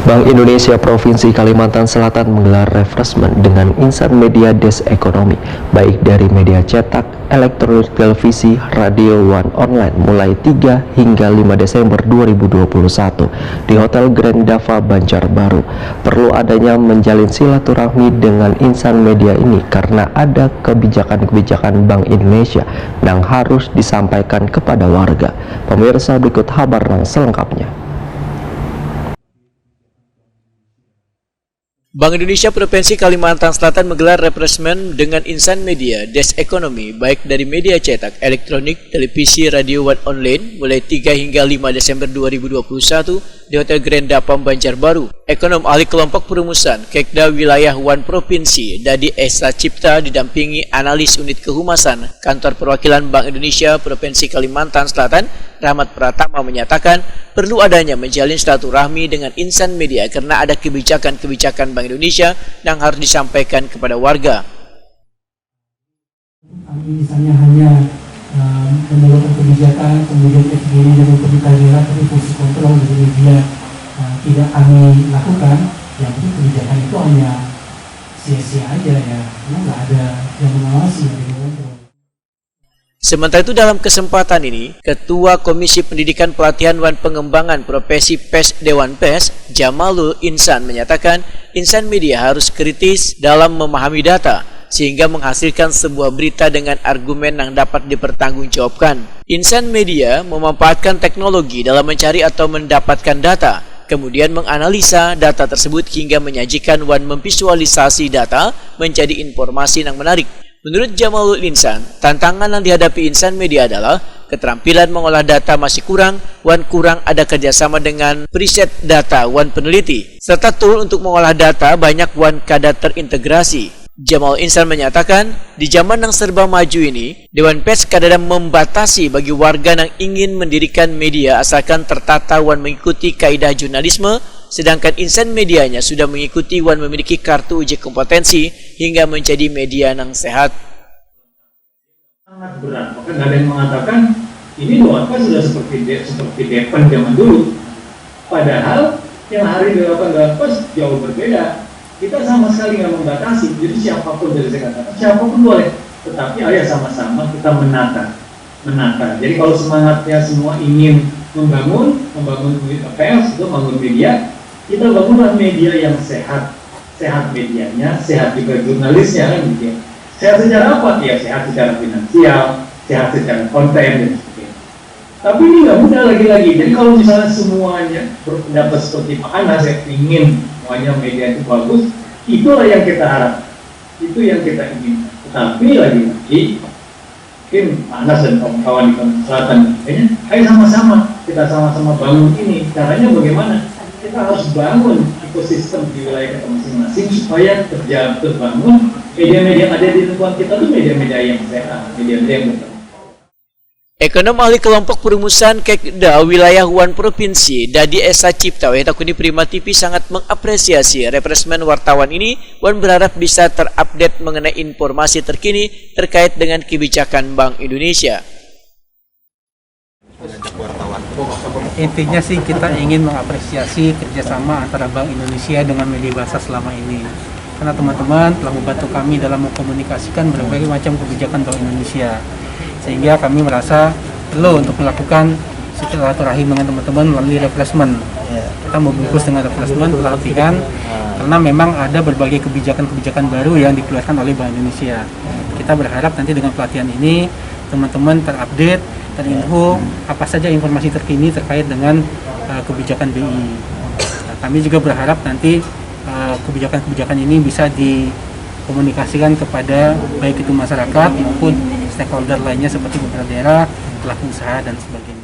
Bank Indonesia Provinsi Kalimantan Selatan menggelar refreshment dengan insan media Desk Ekonomi, baik dari media cetak, elektronik, televisi, radio, online mulai 3 hingga 5 Desember 2021 di Hotel Grand Dava Banjarbaru. Perlu adanya menjalin silaturahmi dengan insan media ini karena ada kebijakan-kebijakan Bank Indonesia yang harus disampaikan kepada warga. Pemirsa, berikut kabar selengkapnya. Bank Indonesia Provinsi Kalimantan Selatan menggelar refreshment dengan insan media Desk Ekonomi baik dari media cetak, elektronik, televisi, radio, online mulai 3 hingga 5 Desember 2021 di Hotel Grand Dava Banjarbaru. Ekonom ahli kelompok perumusan Kekda Wilayah One Provinsi Dadi Esa Cipta didampingi analis unit kehumasan Kantor Perwakilan Bank Indonesia Provinsi Kalimantan Selatan Rahmat Pratama menyatakan perlu adanya menjalin silaturahmi dengan insan media karena ada kebijakan-kebijakan Bank Indonesia yang harus disampaikan kepada warga. Kami misalnya hanya menjalankan kebijakan, kemudian FGD dan berita-berita, tapi fungsi kontrol dari media tidak kami lakukan. Yang penting kebijakan itu hanya sia-sia aja ya, karena nggak ada yang mengawasi, yang mengontrol. Sementara itu dalam kesempatan ini, Ketua Komisi Pendidikan Pelatihan dan Pengembangan Profesi PES Dewan PES, Jamalul Insan menyatakan insan media harus kritis dalam memahami data sehingga menghasilkan sebuah berita dengan argumen yang dapat dipertanggungjawabkan. Insan media memanfaatkan teknologi dalam mencari atau mendapatkan data, kemudian menganalisa data tersebut hingga menyajikan dan memvisualisasi data menjadi informasi yang menarik. Menurut Jamalul Insan, tantangan yang dihadapi insan media adalah keterampilan mengolah data masih kurang ada kerjasama dengan preset data peneliti, serta tool untuk mengolah data banyak kada terintegrasi. Jamalul Insan menyatakan, di zaman yang serba maju ini, Dewan PES kadang membatasi bagi warga yang ingin mendirikan media asalkan tertata mengikuti kaidah jurnalisme, sedangkan insan medianya sudah mengikuti memiliki kartu uji kompetensi hingga menjadi media yang sehat. Sangat berat, bahkan ada yang mengatakan ini Dewan PES sudah seperti Depan zaman dulu. Padahal yang hari dilakukan Dewan PES jauh berbeda. Kita sama sekali nggak membatasi, jadi siapapun dari saya katakan, siapapun boleh. Tetapi ayo sama-sama kita menata. Jadi kalau semangatnya semua ingin membangun PES, itu membangun media, kita bangunlah media yang sehat medianya, sehat juga jurnalisnya kan gitu ya. Sehat secara apa? Ya sehat secara finansial, sehat secara konten dan sebagainya. Tapi ini nggak mudah lagi-lagi. Jadi kalau misalnya semuanya berpendapat seperti Pak Anas, saya ingin semuanya media itu bagus, itulah yang kita harap, itu yang kita ingin. Tetapi lagi-lagi, mungkin Pak Anas dan kawan-kawan di Kalimantan Selatan, kayaknya, ayo sama-sama kita sama-sama bangun ini. Caranya bagaimana? Kita harus bangun ekosistem di wilayah kita masing-masing supaya terbangun media-media yang ada di lingkungan kita itu media-media yang sehat, media-media yang berkembang. Ekonom ahli kelompok perumusan Kekda Wilayah One Provinsi Dadi Esa Cipta Wetakuni Prima TV sangat mengapresiasi refreshment wartawan ini dan berharap bisa terupdate mengenai informasi terkini terkait dengan kebijakan Bank Indonesia. Intinya sih kita ingin mengapresiasi kerjasama antara Bank Indonesia dengan media bahasa selama ini. Karena teman-teman telah membantu kami dalam mengkomunikasikan berbagai macam kebijakan Bank Indonesia. Sehingga kami merasa perlu untuk melakukan silaturahim dengan teman-teman melalui refreshment. Kita membungkus dengan refreshment pelatihan karena memang ada berbagai kebijakan-kebijakan baru yang dikeluarkan oleh Bank Indonesia. Kita berharap nanti dengan pelatihan ini teman-teman terupdate, terinfo apa saja informasi terkini terkait dengan kebijakan BI. Kami juga berharap nanti kebijakan-kebijakan ini bisa dikomunikasikan kepada baik itu masyarakat maupun stakeholder lainnya seperti pemerintah daerah, pelaku usaha dan sebagainya.